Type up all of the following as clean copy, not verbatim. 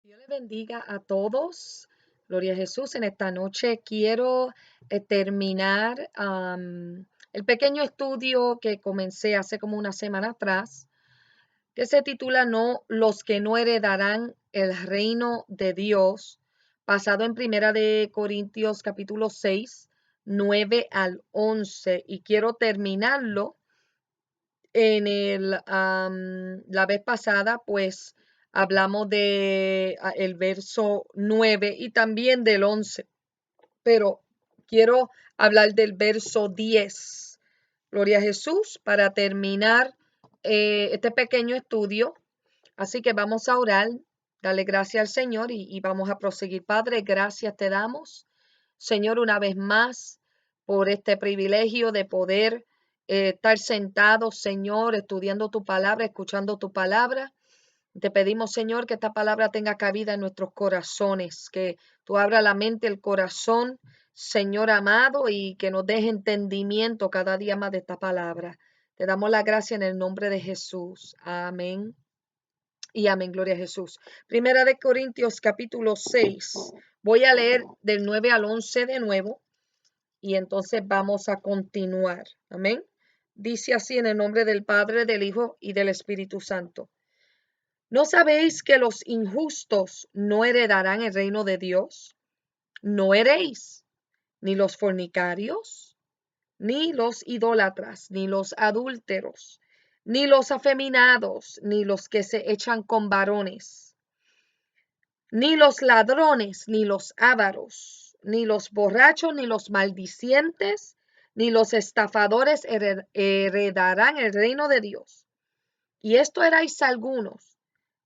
Dios les bendiga a todos. Gloria a Jesús. En esta noche quiero terminar el pequeño estudio que comencé hace como una semana atrás, que se titula No, los que no heredarán el reino de Dios, basado en Primera de Corintios capítulo 6, 9 al 11. Y quiero terminarlo la vez pasada, pues hablamos de el verso 9 y también del 11, pero quiero hablar del verso 10. Gloria a Jesús, para terminar este pequeño estudio. Así que vamos a orar, darle gracias al Señor y vamos a proseguir. Padre, gracias te damos, Señor, una vez más por este privilegio de poder estar sentados, Señor, estudiando tu palabra, escuchando tu palabra. Te pedimos, Señor, que esta palabra tenga cabida en nuestros corazones, que tú abras la mente, el corazón, Señor amado, y que nos des entendimiento cada día más de esta palabra. Te damos la gracia en el nombre de Jesús. Amén. Y amén, gloria a Jesús. Primera de Corintios capítulo 6. Voy a leer del 9 al 11 de nuevo y entonces vamos a continuar. Amén. Dice así en el nombre del Padre, del Hijo y del Espíritu Santo. ¿No sabéis que los injustos no heredarán el reino de Dios? No heréis, ni los fornicarios, ni los idólatras, ni los adúlteros, ni los afeminados, ni los que se echan con varones, ni los ladrones, ni los ávaros, ni los borrachos, ni los maldicientes, ni los estafadores heredarán el reino de Dios. Y esto erais algunos,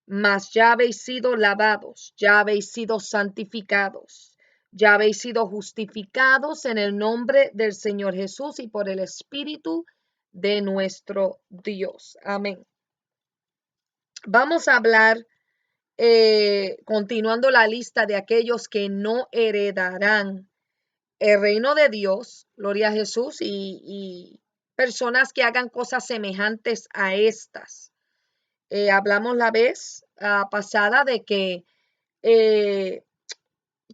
mas ya habéis sido lavados, ya habéis sido santificados, ya habéis sido justificados en el nombre del Señor Jesús y por el Espíritu de nuestro Dios. Amén. Vamos a hablar, continuando la lista de aquellos que no heredarán el reino de Dios, gloria a Jesús, y personas que hagan cosas semejantes a estas. Hablamos la vez pasada de que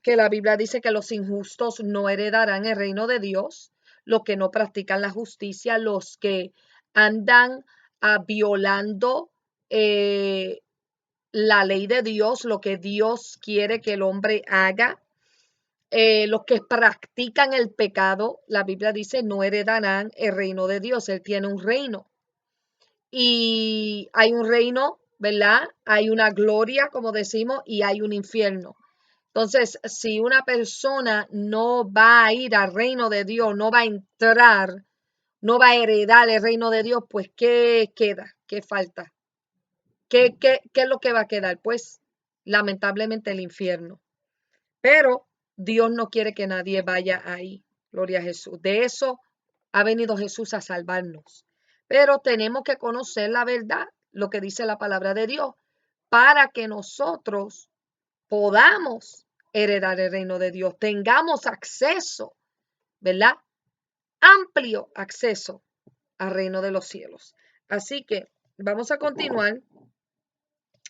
la Biblia dice que los injustos no heredarán el reino de Dios, los que no practican la justicia, los que andan violando la ley de Dios, lo que Dios quiere que el hombre haga. Los que practican el pecado, la Biblia dice, no heredarán el reino de Dios. Él tiene un reino. Y hay un reino, ¿verdad? Hay una gloria, como decimos, y hay un infierno. Entonces, si una persona no va a ir al reino de Dios, no va a entrar, no va a heredar el reino de Dios, pues ¿qué queda? ¿Qué falta? ¿Qué es lo que va a quedar? Pues lamentablemente el infierno. Pero Dios no quiere que nadie vaya ahí. Gloria a Jesús. De eso ha venido Jesús a salvarnos. Pero tenemos que conocer la verdad, lo que dice la palabra de Dios, para que nosotros podamos heredar el reino de Dios, tengamos acceso, ¿verdad? Amplio acceso al reino de los cielos. Así que vamos a continuar.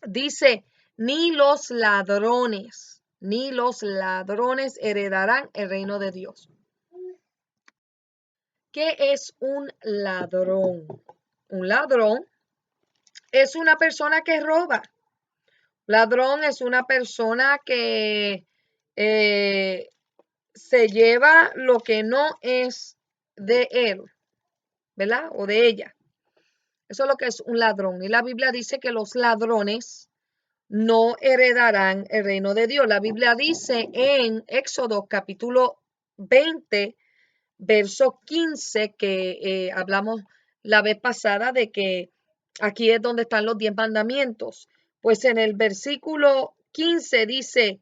Dice, ni los ladrones heredarán el reino de Dios. ¿Qué es un ladrón? Un ladrón es una persona que roba. Ladrón es una persona que se lleva lo que no es de él, ¿verdad? O de ella. Eso es lo que es un ladrón. Y la Biblia dice que los ladrones no heredarán el reino de Dios. La Biblia dice en Éxodo capítulo 20, verso 15, que hablamos la vez pasada de que aquí es donde están los 10 mandamientos. Pues en el versículo 15 dice,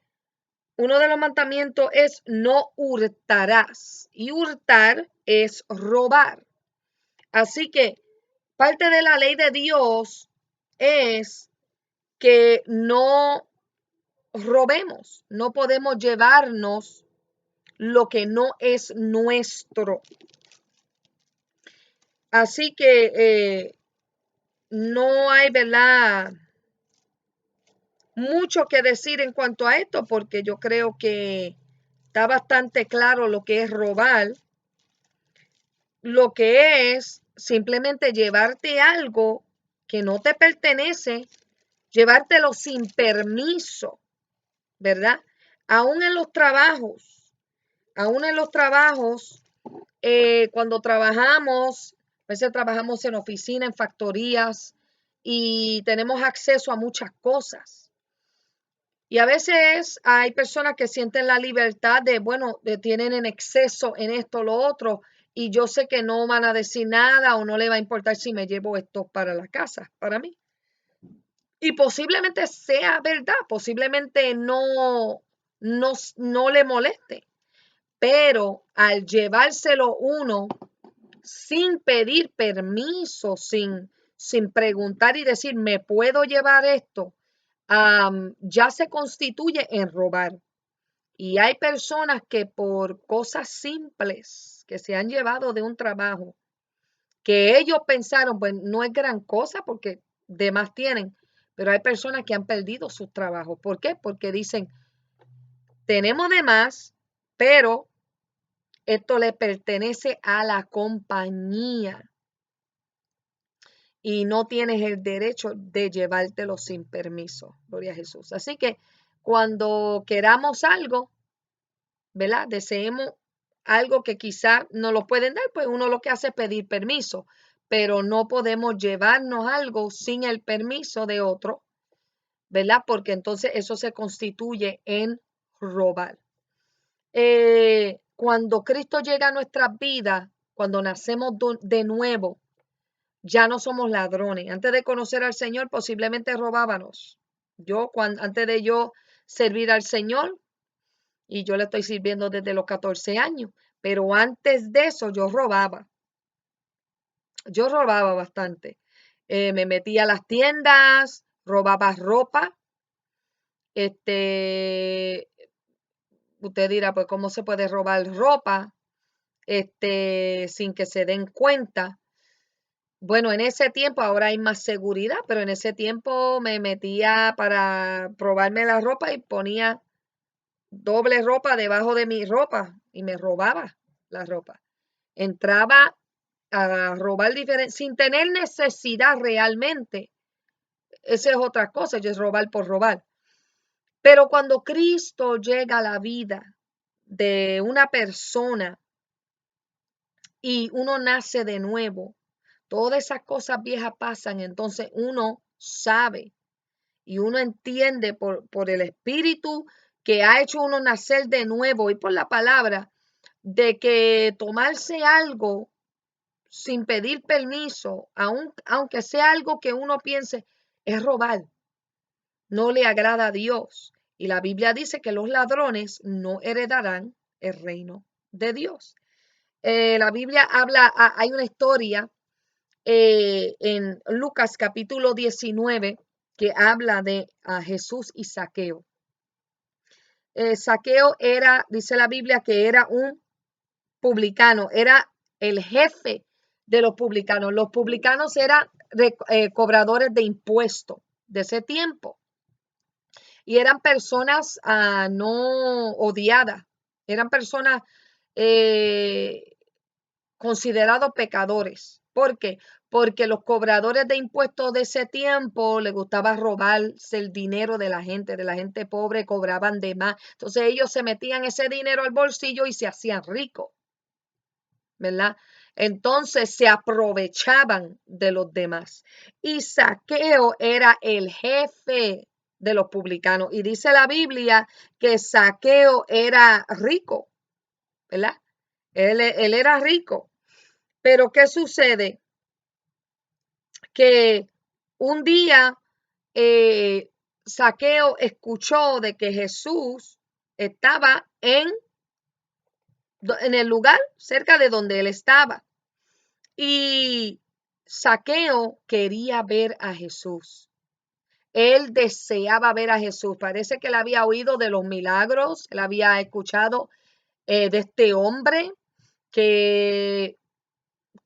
uno de los mandamientos es no hurtarás. Y hurtar es robar. Así que parte de la ley de Dios es que no robemos, no podemos llevarnos lo que no es nuestro. Así que no hay, ¿verdad? mucho que decir en cuanto a esto, porque yo creo que está bastante claro lo que es robar, lo que es simplemente llevarte algo que no te pertenece, llevártelo sin permiso, ¿verdad? Aún en los trabajos, aún en los trabajos, cuando trabajamos, a veces trabajamos en oficina, en factorías y tenemos acceso a muchas cosas. Y a veces hay personas que sienten la libertad de, bueno, tienen en exceso en esto, lo otro, y yo sé que no van a decir nada o no le va a importar si me llevo esto para la casa, para mí. Y posiblemente sea verdad, posiblemente no le moleste, pero al llevárselo uno sin pedir permiso, sin preguntar y decir, ¿me puedo llevar esto? Ya se constituye en robar. Y hay personas que por cosas simples que se han llevado de un trabajo, que ellos pensaron, pues no es gran cosa porque de más tienen, pero hay personas que han perdido sus trabajos. ¿Por qué? Porque dicen, tenemos de más, pero esto le pertenece a la compañía y no tienes el derecho de llevártelo sin permiso. Gloria a Jesús. Así que cuando queramos algo, ¿verdad? Deseemos algo que quizá no lo pueden dar, pues uno lo que hace es pedir permiso, pero no podemos llevarnos algo sin el permiso de otro, ¿verdad? Porque entonces eso se constituye en robar. Cuando Cristo llega a nuestras vidas, cuando nacemos de nuevo, ya no somos ladrones. Antes de conocer al Señor, posiblemente robábamos. Antes de yo servir al Señor, y yo le estoy sirviendo desde los 14 años, pero antes de eso yo robaba. Yo robaba bastante. Me metía a las tiendas, robaba ropa. Usted dirá, pues, ¿cómo se puede robar ropa? Sin que se den cuenta. Bueno, en ese tiempo, ahora hay más seguridad, pero en ese tiempo me metía para probarme la ropa y ponía doble ropa debajo de mi ropa y me robaba la ropa. Entraba a robar sin tener necesidad realmente. Esa es otra cosa, yo es robar por robar. Pero cuando Cristo llega a la vida de una persona y uno nace de nuevo, todas esas cosas viejas pasan, entonces uno sabe y uno entiende por el Espíritu que ha hecho uno nacer de nuevo y por la palabra de que tomarse algo sin pedir permiso, aunque sea algo que uno piense es robar, no le agrada a Dios. Y la Biblia dice que los ladrones no heredarán el reino de Dios. La Biblia habla, hay una historia en Lucas capítulo 19 que habla de Jesús y Zaqueo. Zaqueo era, dice la Biblia, que era un publicano, era el jefe de los publicanos. Los publicanos eran cobradores de impuestos de ese tiempo y eran personas no odiadas, eran personas considerados pecadores. ¿Por qué? Porque los cobradores de impuestos de ese tiempo les gustaba robarse el dinero de la gente pobre, cobraban de más. Entonces ellos se metían ese dinero al bolsillo y se hacían ricos, ¿verdad? Entonces se aprovechaban de los demás. Y Zaqueo era el jefe de los publicanos. Y dice la Biblia que Zaqueo era rico, ¿verdad? Él era rico. Pero ¿qué sucede? Que un día Zaqueo escuchó de que Jesús estaba en el lugar cerca de donde él estaba. Y Zaqueo quería ver a Jesús. Él deseaba ver a Jesús. Parece que él había oído de los milagros, él había escuchado de este hombre que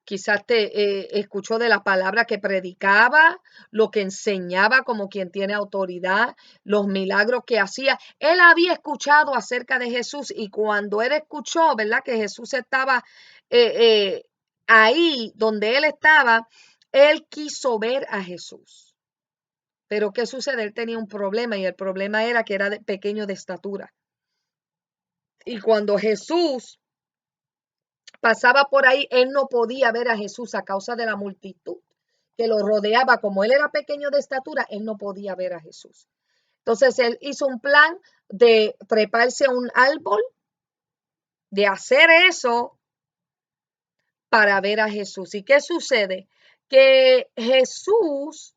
quizás te escuchó de la palabra que predicaba, lo que enseñaba como quien tiene autoridad, los milagros que hacía. Él había escuchado acerca de Jesús y cuando él escuchó, ¿verdad? Que Jesús estaba ahí donde él estaba, él quiso ver a Jesús. Pero ¿qué sucede? Él tenía un problema y el problema era que era pequeño de estatura. Y cuando Jesús pasaba por ahí, él no podía ver a Jesús a causa de la multitud que lo rodeaba. Como él era pequeño de estatura, él no podía ver a Jesús. Entonces él hizo un plan de treparse a un árbol, de hacer eso para ver a Jesús. ¿Y qué sucede? Que Jesús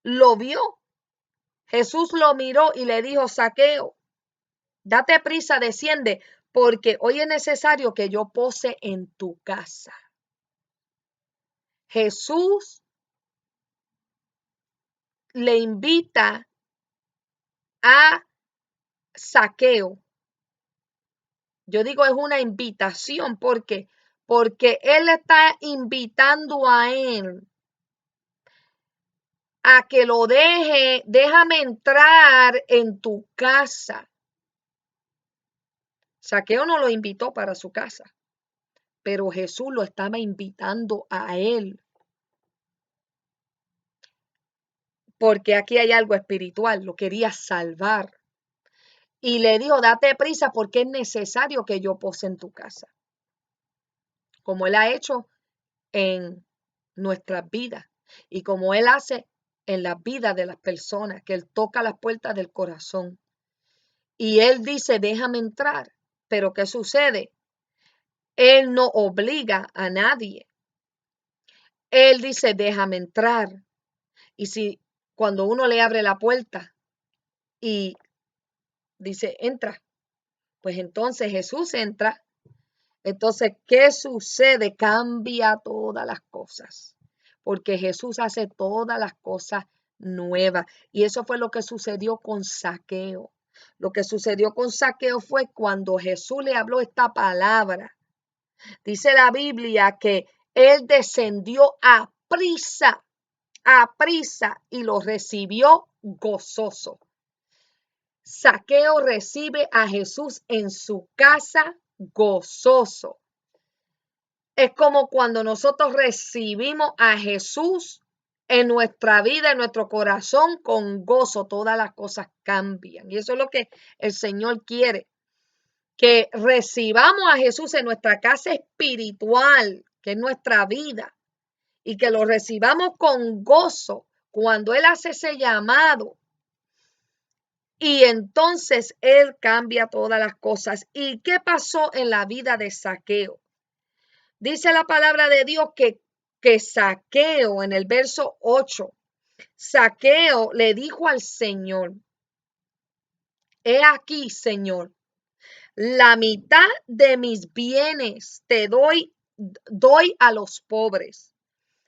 lo vio. Jesús lo miró y le dijo: Zaqueo, date prisa, desciende, porque hoy es necesario que yo pose en tu casa. Jesús le invita a Zaqueo. Yo digo, es una invitación porque él está invitando a él a que lo déjame entrar en tu casa. Zaqueo no lo invitó para su casa, pero Jesús lo estaba invitando a él. Porque aquí hay algo espiritual, lo quería salvar. Y le dijo: date prisa porque es necesario que yo pose en tu casa. Como él ha hecho en nuestras vidas y como él hace en la vida de las personas, que él toca las puertas del corazón. Y él dice: déjame entrar. Pero ¿qué sucede? Él no obliga a nadie. Él dice: déjame entrar. Y si cuando uno le abre la puerta y dice: entra, pues entonces Jesús entra. Entonces, ¿qué sucede? Cambia todas las cosas, porque Jesús hace todas las cosas nuevas. Y eso fue lo que sucedió con Zaqueo. Lo que sucedió con Zaqueo fue cuando Jesús le habló esta palabra. Dice la Biblia que él descendió a prisa y lo recibió gozoso. Zaqueo recibe a Jesús en su casa gozoso. Es como cuando nosotros recibimos a Jesús en nuestra vida, en nuestro corazón, con gozo, todas las cosas cambian. Y eso es lo que el Señor quiere, que recibamos a Jesús en nuestra casa espiritual, que es nuestra vida, y que lo recibamos con gozo cuando Él hace ese llamado. Y entonces Él cambia todas las cosas. ¿Y qué pasó en la vida de Zaqueo? Dice la palabra de Dios que Zaqueo, en el verso 8, Zaqueo le dijo al Señor: he aquí, Señor, la mitad de mis bienes te doy a los pobres.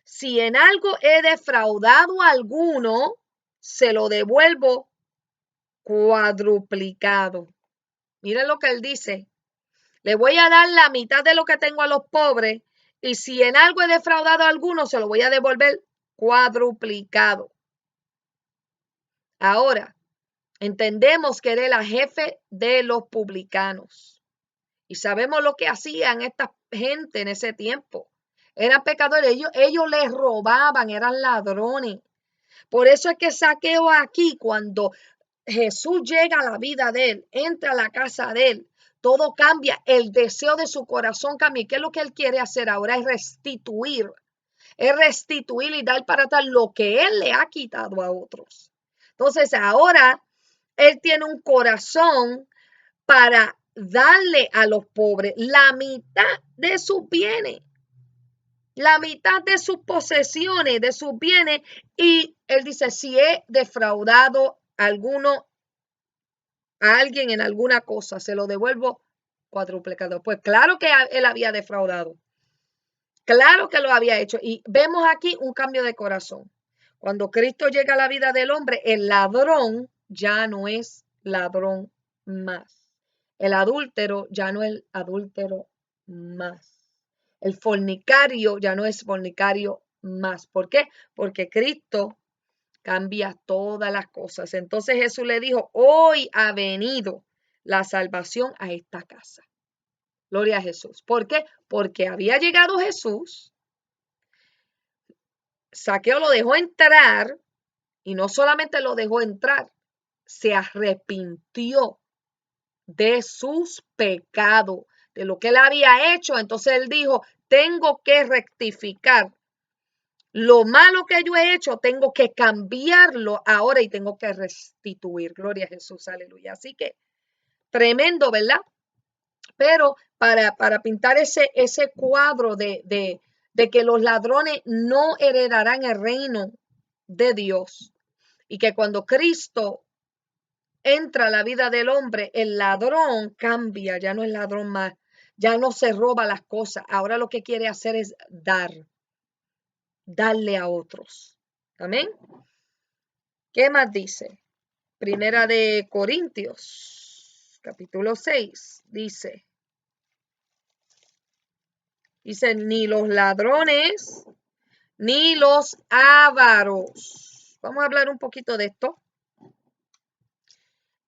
Si en algo he defraudado a alguno, se lo devuelvo cuadruplicado. Miren lo que él dice: le voy a dar la mitad de lo que tengo a los pobres y si en algo he defraudado a alguno, se lo voy a devolver cuadruplicado. Ahora, entendemos que era el jefe de los publicanos y sabemos lo que hacían esta gente en ese tiempo. Eran pecadores, ellos les robaban, eran ladrones. Por eso es que Zaqueo aquí, cuando Jesús llega a la vida de él, entra a la casa de él, todo cambia, el deseo de su corazón cambia. ¿Qué es lo que él quiere hacer ahora? Es restituir y dar para atrás lo que él le ha quitado a otros. Entonces ahora él tiene un corazón para darle a los pobres la mitad de sus bienes, la mitad de sus posesiones, de sus bienes. Y él dice: si he defraudado a alguien en alguna cosa, se lo devuelvo cuadruplicado. Pues claro que él había defraudado. Claro que lo había hecho. Y vemos aquí un cambio de corazón. Cuando Cristo llega a la vida del hombre, el ladrón ya no es ladrón más. El adúltero ya no es adúltero más. El fornicario ya no es fornicario más. ¿Por qué? Porque Cristo cambia todas las cosas. Entonces Jesús le dijo, hoy ha venido la salvación a esta casa. Gloria a Jesús. ¿Por qué? Porque había llegado Jesús, Zaqueo lo dejó entrar y no solamente lo dejó entrar, se arrepintió de sus pecados, de lo que él había hecho. Entonces él dijo, tengo que rectificar lo malo que yo he hecho, tengo que cambiarlo ahora y tengo que restituir. Gloria a Jesús, aleluya. Así que tremendo, ¿verdad? Pero para pintar ese cuadro de que los ladrones no heredarán el reino de Dios y que cuando Cristo entra a la vida del hombre, el ladrón cambia, ya no es ladrón más, ya no se roba las cosas, ahora lo que quiere hacer es darle a otros. Amén. ¿Qué más dice? Primera de Corintios, capítulo 6, dice, ni los ladrones, ni los ávaros. Vamos a hablar un poquito de esto.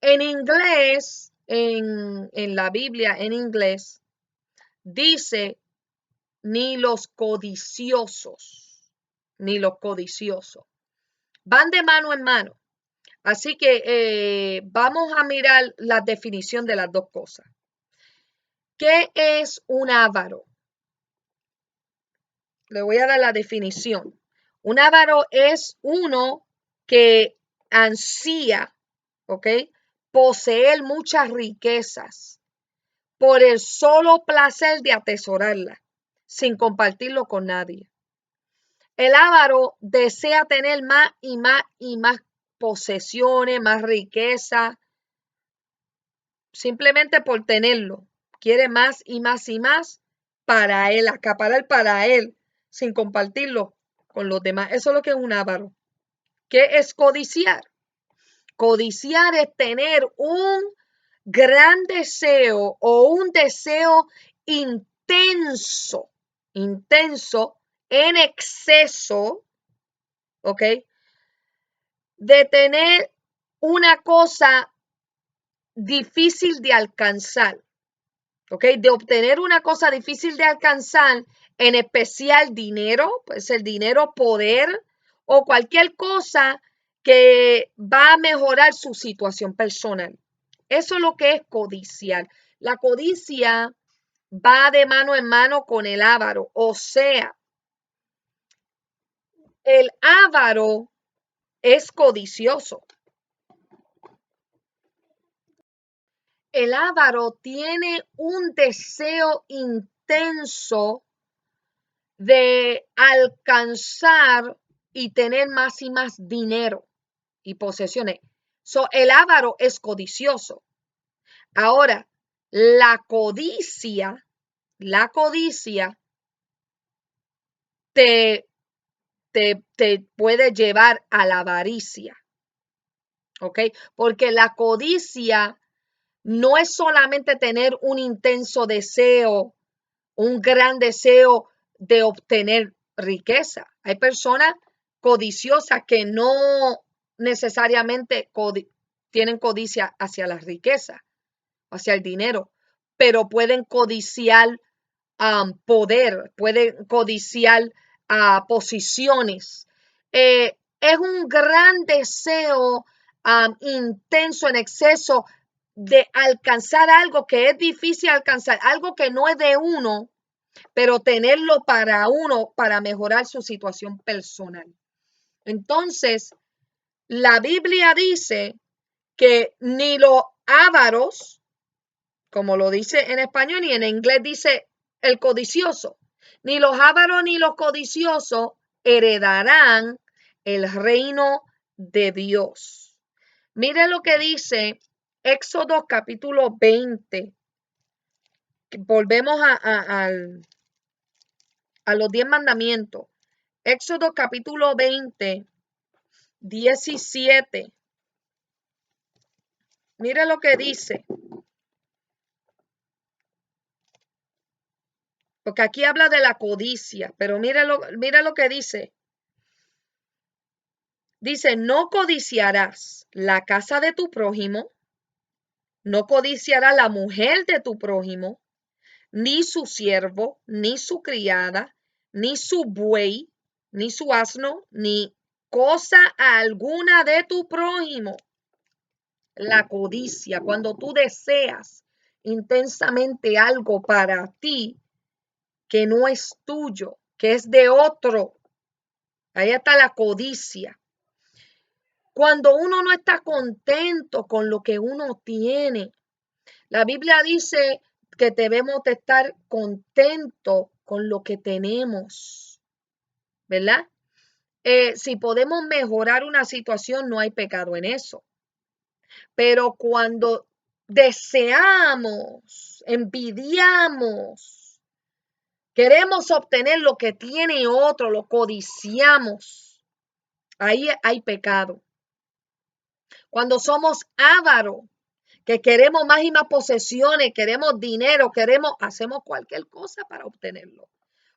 En inglés, en la Biblia, en inglés, dice, ni los codiciosos, ni los codiciosos. Van de mano en mano. Así que vamos a mirar la definición de las dos cosas. ¿Qué es un avaro? Le voy a dar la definición. Un avaro es uno que ansía, ¿ok? Poseer muchas riquezas por el solo placer de atesorarla, sin compartirlo con nadie. El avaro desea tener más y más y más posesiones, más riqueza, simplemente por tenerlo. Quiere más y más y más para él, acaparar para él, sin compartirlo con los demás. Eso es lo que es un avaro. ¿Qué es codiciar? Codiciar es tener un gran deseo o un deseo intenso, en exceso, ¿ok? De tener una cosa difícil de alcanzar, ¿ok? De obtener una cosa difícil de alcanzar, en especial dinero, puede ser dinero, poder o cualquier cosa que va a mejorar su situación personal. Eso es lo que es codiciar. La codicia va de mano en mano con el avaro, o sea, el avaro es codicioso. El avaro tiene un deseo intenso de alcanzar y tener más y más dinero y posesiones. El avaro es codicioso. Ahora, la codicia te, te puede llevar a la avaricia. ¿Ok? Porque la codicia no es solamente tener un intenso deseo, un gran deseo de obtener riqueza. Hay personas codiciosas que no necesariamente tienen codicia hacia la riqueza, hacia el dinero, pero pueden codiciar poder, pueden codiciar posiciones. Es un gran deseo intenso, en exceso, de alcanzar algo que es difícil alcanzar, algo que no es de uno, pero tenerlo para uno, para mejorar su situación personal. Entonces, la Biblia dice que ni los ávaros, como lo dice en español y en inglés dice el codicioso, ni los ávaros ni los codiciosos heredarán el reino de Dios. Mire lo que dice Éxodo capítulo 20. Volvemos a los 10 mandamientos. Éxodo capítulo 20, 17. Mire lo que dice. Porque aquí habla de la codicia, pero mira lo que dice. Dice, no codiciarás la casa de tu prójimo, no codiciarás la mujer de tu prójimo, ni su siervo, ni su criada, ni su buey, ni su asno, ni cosa alguna de tu prójimo. La codicia, cuando tú deseas intensamente algo para ti que no es tuyo, que es de otro. Ahí está la codicia. Cuando uno no está contento con lo que uno tiene, la Biblia dice que debemos de estar contentos con lo que tenemos, ¿verdad? Si podemos mejorar una situación, no hay pecado en eso. Pero cuando deseamos, envidiamos, queremos obtener lo que tiene otro, lo codiciamos, ahí hay pecado. Cuando somos ávaros, que queremos más y más posesiones, queremos dinero, hacemos cualquier cosa para obtenerlo.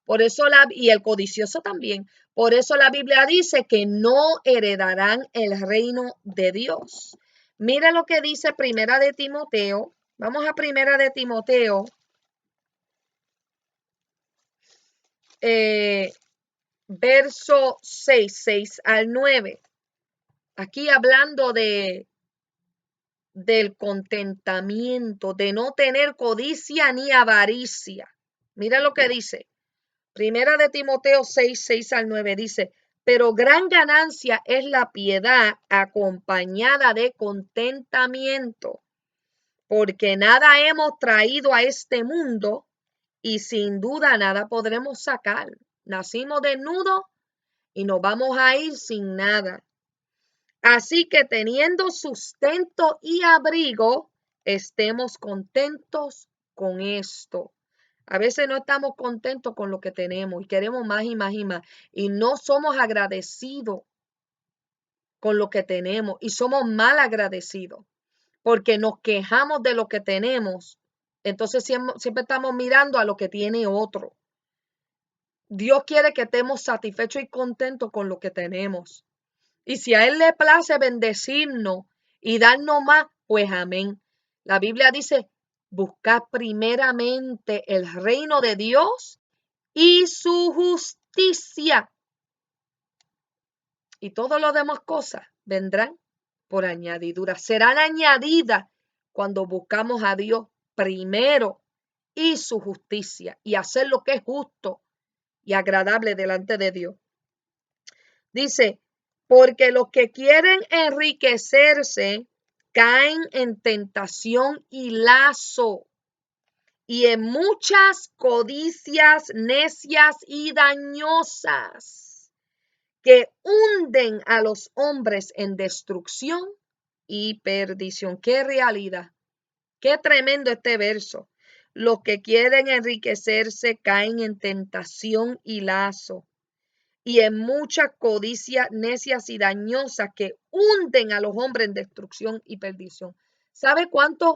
Por eso y el codicioso también. Por eso la Biblia dice que no heredarán el reino de Dios. Mira lo que dice Primera de Timoteo. Vamos a Primera de Timoteo. Verso 6 al 9. Aquí hablando del contentamiento, de no tener codicia ni avaricia. Mira lo que dice. Primera de Timoteo 6 al 9 dice, pero gran ganancia es la piedad acompañada de contentamiento, porque nada hemos traído a este mundo y sin duda nada podremos sacar. Nacimos desnudos y nos vamos a ir sin nada. Así que teniendo sustento y abrigo, estemos contentos con esto. A veces no estamos contentos con lo que tenemos y queremos más y más y más. Y no somos agradecidos con lo que tenemos y somos mal agradecidos porque nos quejamos de lo que tenemos. Entonces siempre estamos mirando a lo que tiene otro. Dios quiere que estemos satisfechos y contentos con lo que tenemos. Y si a Él le place bendecirnos y darnos más, pues amén. La Biblia dice, buscad primeramente el reino de Dios y su justicia. Y todas las demás cosas vendrán por añadidura. Serán añadidas cuando buscamos a Dios primero y su justicia y hacer lo que es justo y agradable delante de Dios. Dice, porque los que quieren enriquecerse caen en tentación y lazo y en muchas codicias necias y dañosas que hunden a los hombres en destrucción y perdición. ¡Qué realidad! ¡Qué tremendo este verso! Los que quieren enriquecerse caen en tentación y lazo y en muchas codicias necias y dañosas que hunden a los hombres en destrucción y perdición. ¿Sabe cuántos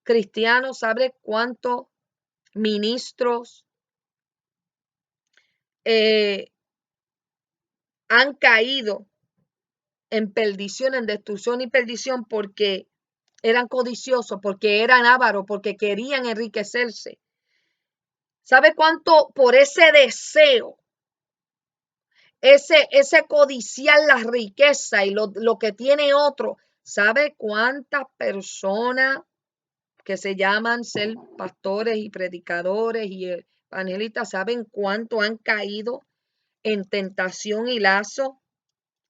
cristianos, sabe cuántos ministros han caído en perdición, en destrucción y perdición porque eran codiciosos, porque eran ávaros, porque querían enriquecerse? ¿Sabe cuánto por ese deseo, ese codiciar la riqueza y lo que tiene otro? ¿Sabe cuántas personas que se llaman ser pastores y predicadores y evangelistas, saben cuánto han caído en tentación y lazo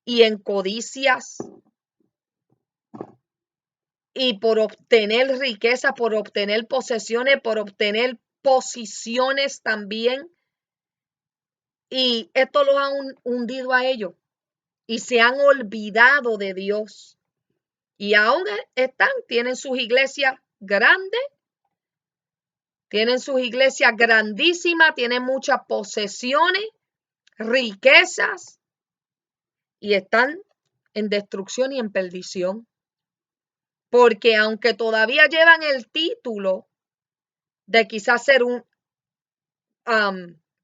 y en codicias y por obtener riqueza, por obtener posesiones, por obtener posiciones también? Y esto los ha hundido a ellos y se han olvidado de Dios. Y aún tienen sus iglesias grandes, tienen sus iglesias grandísimas, tienen muchas posesiones, riquezas y están en destrucción y en perdición. Porque aunque todavía llevan el título de quizás ser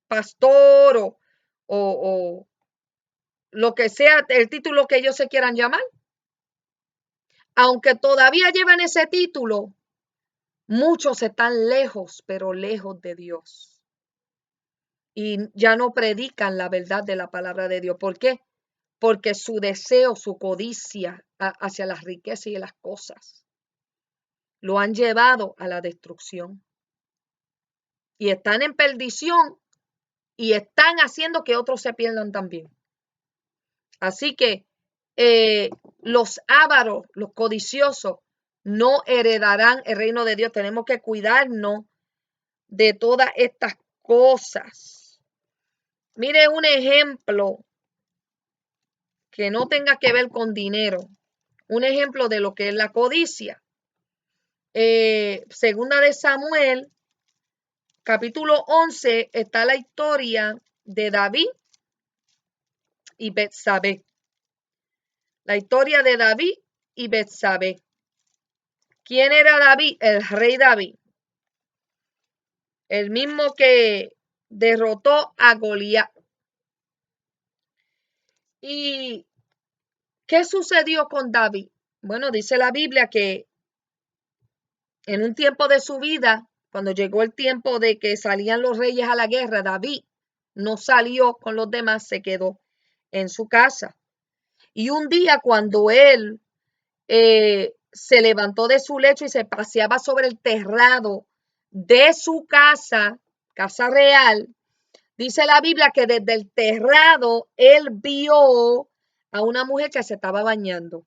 pastor o lo que sea, el título que ellos se quieran llamar. Aunque todavía llevan ese título, muchos están lejos, pero lejos de Dios. Y ya no predican la verdad de la palabra de Dios. ¿Por qué? Porque su deseo, su codicia hacia las riquezas y las cosas lo han llevado a la destrucción. Y están en perdición y están haciendo que otros se pierdan también. Así que los ávaros, los codiciosos, no heredarán el reino de Dios. Tenemos que cuidarnos de todas estas cosas. Mire un ejemplo que no tenga que ver con dinero. Un ejemplo de lo que es la codicia. Segunda de Samuel, capítulo 11, está la historia de David y Betsabé. La historia de David y Betsabé. ¿Quién era David? El rey David. El mismo que derrotó a Goliat. ¿Y qué sucedió con David? Bueno, dice la Biblia que en un tiempo de su vida, cuando llegó el tiempo de que salían los reyes a la guerra, David no salió con los demás, se quedó en su casa. Y un día cuando él se levantó de su lecho y se paseaba sobre el terrado de su casa, casa real, dice la Biblia que desde el terrado él vio a una mujer que se estaba bañando,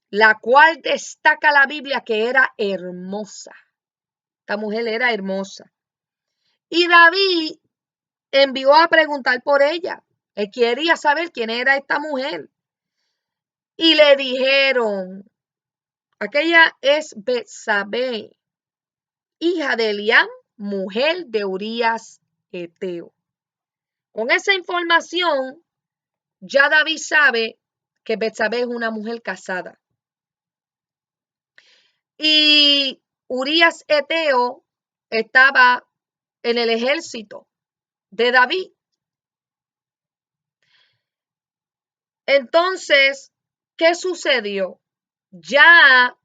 la cual destaca la Biblia que era hermosa. Esta mujer era hermosa. Y David envió a preguntar por ella. Él quería saber quién era esta mujer. Y le dijeron, aquella es Betsabé, hija de Eliam, mujer de Urías Eteo. Con esa información, ya David sabe que Betsabé es una mujer casada. Y Urías Eteo estaba en el ejército de David. Entonces, ¿qué sucedió? Ya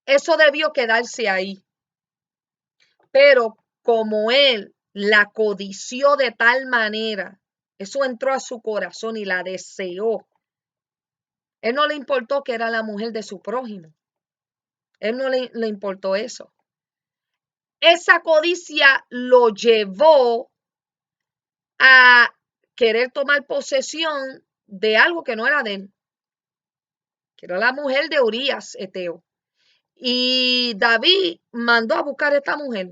eso debió quedarse ahí. Pero como él la codició de tal manera, eso entró a su corazón y la deseó. Él no le importó que era la mujer de su prójimo. Él no le importó eso. Esa codicia lo llevó a querer tomar posesión de algo que no era de él, que era la mujer de Urías Eteo. Y David mandó a buscar a esta mujer.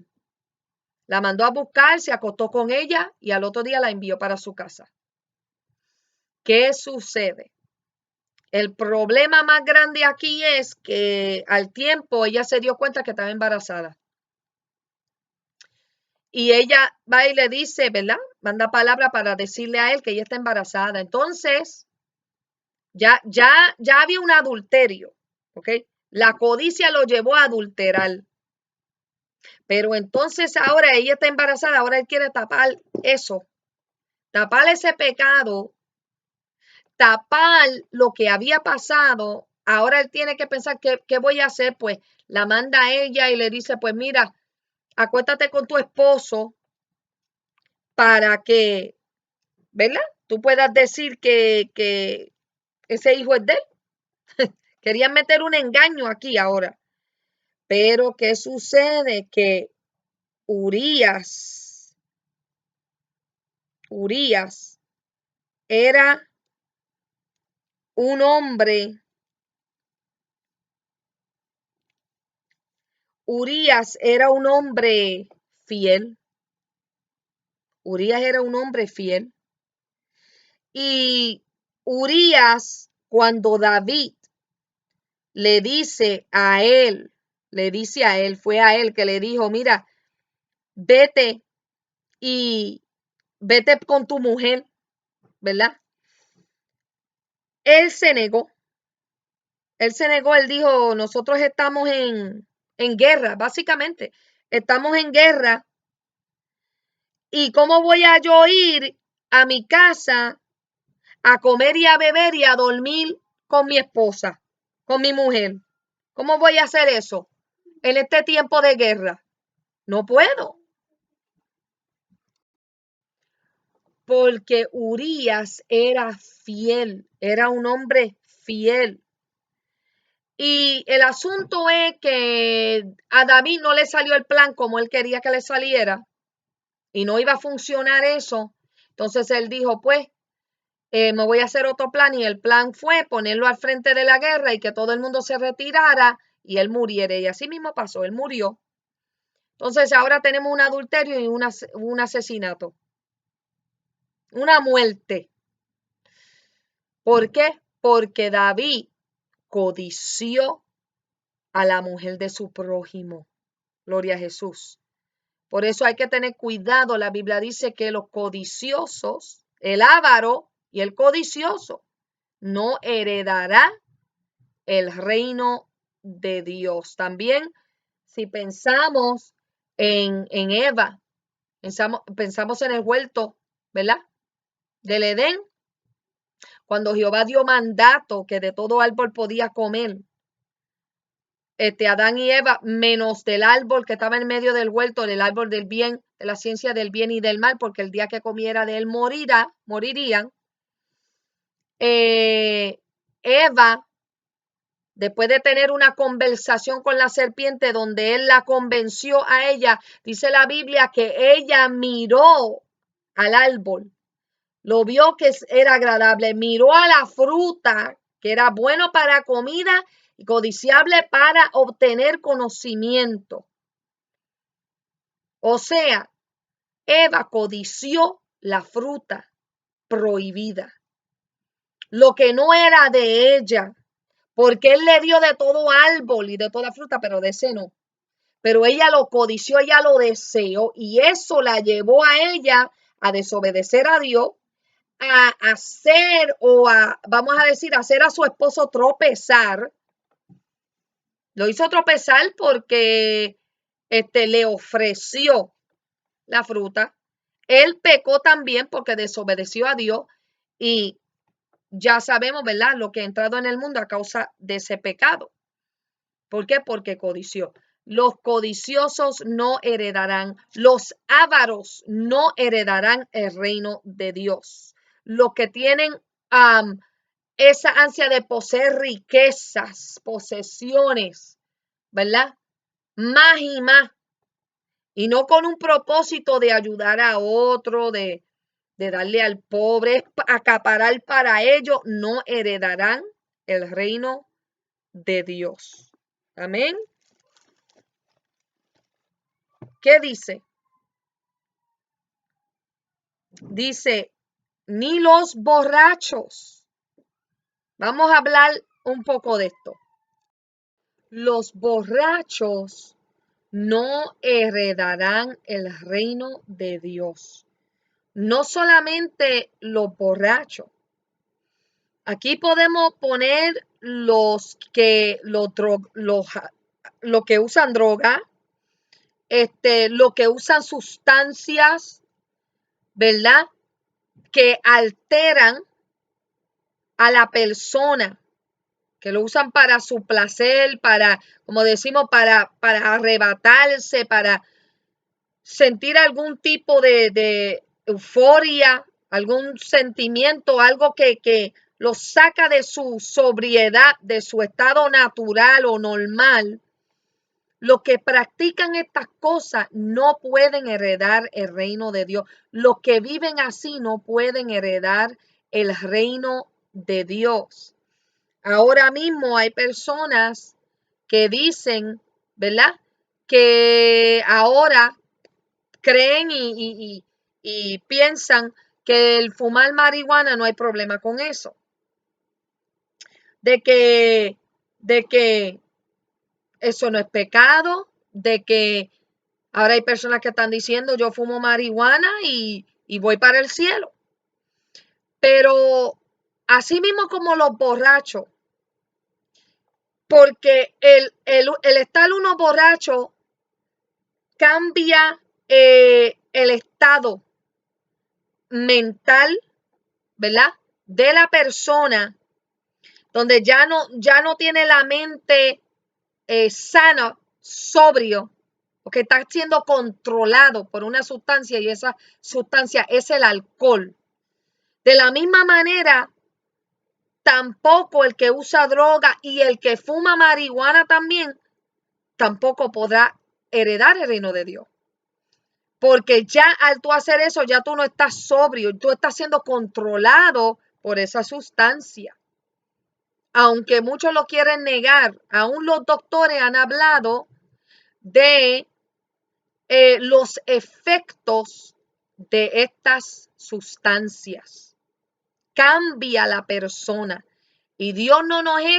La mandó a buscar, se acostó con ella y al otro día la envió para su casa. ¿Qué sucede? El problema más grande aquí es que al tiempo ella se dio cuenta que estaba embarazada. Y ella va y le dice, ¿verdad? Manda palabra para decirle a él que ella está embarazada. Entonces, ya había un adulterio, ¿ok? La codicia lo llevó a adulterar. Pero entonces ahora ella está embarazada, ahora él quiere tapar eso, tapar ese pecado, tapar lo que había pasado. Ahora él tiene que pensar, ¿qué voy a hacer? Pues la manda a ella y le dice, pues mira, acuéstate con tu esposo para que, ¿verdad? Tú puedas decir que ese hijo es de él. Querían meter un engaño aquí ahora. Pero ¿qué sucede? Que Urías era un hombre, Urías era un hombre fiel. Urías era un hombre fiel. Y Urías, cuando David le dice a él, fue a él que le dijo, mira, vete y vete con tu mujer, ¿verdad? Él se negó. Él se negó, él dijo, nosotros estamos en guerra, básicamente. Estamos en guerra ¿Y cómo voy a yo ir a mi casa a comer y a beber y a dormir con mi esposa, con mi mujer? ¿Cómo voy a hacer eso en este tiempo de guerra? No puedo. Porque Urías era fiel, era un hombre fiel. Y el asunto es que a David no le salió el plan como él quería que le saliera y no iba a funcionar eso. Entonces él dijo, pues, me voy a hacer otro plan, y el plan fue ponerlo al frente de la guerra y que todo el mundo se retirara y él muriera. Y así mismo pasó, él murió. Entonces ahora tenemos un adulterio y un asesinato, una muerte. ¿Por qué? Porque David codició a la mujer de su prójimo. Gloria a Jesús. Por eso hay que tener cuidado. La Biblia dice que los codiciosos, el avaro y el codicioso, no heredará el reino de Dios. También, si pensamos en Eva, pensamos en el huerto, ¿verdad? Del Edén, cuando Jehová dio mandato que de todo árbol podía comer. Adán y Eva, menos del árbol que estaba en medio del huerto, del árbol del bien, de la ciencia del bien y del mal, porque el día que comiera de él morirían. Eva, después de tener una conversación con la serpiente donde él la convenció a ella, dice la Biblia que ella miró al árbol, lo vio que era agradable, miró a la fruta que era bueno para comida y codiciable para obtener conocimiento. O sea, Eva codició la fruta prohibida, lo que no era de ella, porque él le dio de todo árbol y de toda fruta, pero de ese no. Pero ella lo codició, ella lo deseó, y eso la llevó a ella a desobedecer a Dios, a hacer vamos a decir, hacer a su esposo tropezar. Lo hizo tropezar porque le ofreció la fruta. Él pecó también porque desobedeció a Dios, y ya sabemos, ¿verdad?, lo que ha entrado en el mundo a causa de ese pecado. ¿Por qué? Porque codició. Los codiciosos no heredarán, los ávaros no heredarán el reino de Dios. Los que tienen esa ansia de poseer riquezas, posesiones, ¿verdad? Más y más. Y no con un propósito de ayudar a otro, de darle al pobre, acaparar para ellos, no heredarán el reino de Dios. Amén. ¿Qué dice? Dice, ni los borrachos. Vamos a hablar un poco de esto. Los borrachos no heredarán el reino de Dios. No solamente los borrachos. Aquí podemos poner los que usan droga, los que usan sustancias, ¿verdad?, que alteran a la persona, que lo usan para su placer, para, como decimos, para arrebatarse, para sentir algún tipo de euforia, algún sentimiento, algo que los saca de su sobriedad, de su estado natural o normal. Los que practican estas cosas no pueden heredar el reino de Dios. Los que viven así no pueden heredar el reino de Dios. Ahora mismo hay personas que dicen, ¿verdad?, que ahora creen y piensan que el fumar marihuana no hay problema con eso. De que eso no es pecado, de que ahora hay personas que están diciendo yo fumo marihuana y voy para el cielo. Pero así mismo como los borrachos, porque el estar uno borracho cambia el estado mental, ¿verdad? De la persona, donde ya no tiene la mente sana, sobrio, porque está siendo controlado por una sustancia y esa sustancia es el alcohol. De la misma manera, tampoco el que usa droga y el que fuma marihuana también, tampoco podrá heredar el reino de Dios. Porque ya al tú hacer eso, ya tú no estás sobrio, tú estás siendo controlado por esa sustancia. Aunque muchos lo quieren negar, aún los doctores han hablado de los efectos de estas sustancias. Cambia la persona. Y Dios no nos ha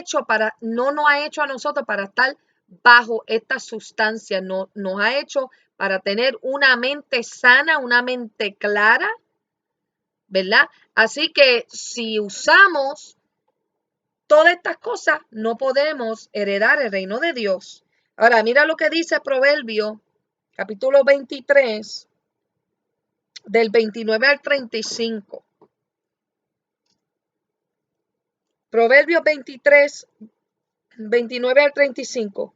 hecho a nosotros para estar bajo esta sustancia, no, nos ha hecho para tener una mente sana, una mente clara, ¿verdad? Así que si usamos todas estas cosas, no podemos heredar el reino de Dios. Ahora, mira lo que dice Proverbio, capítulo 23, del 29 al 35. Proverbios 23, 29 al 35.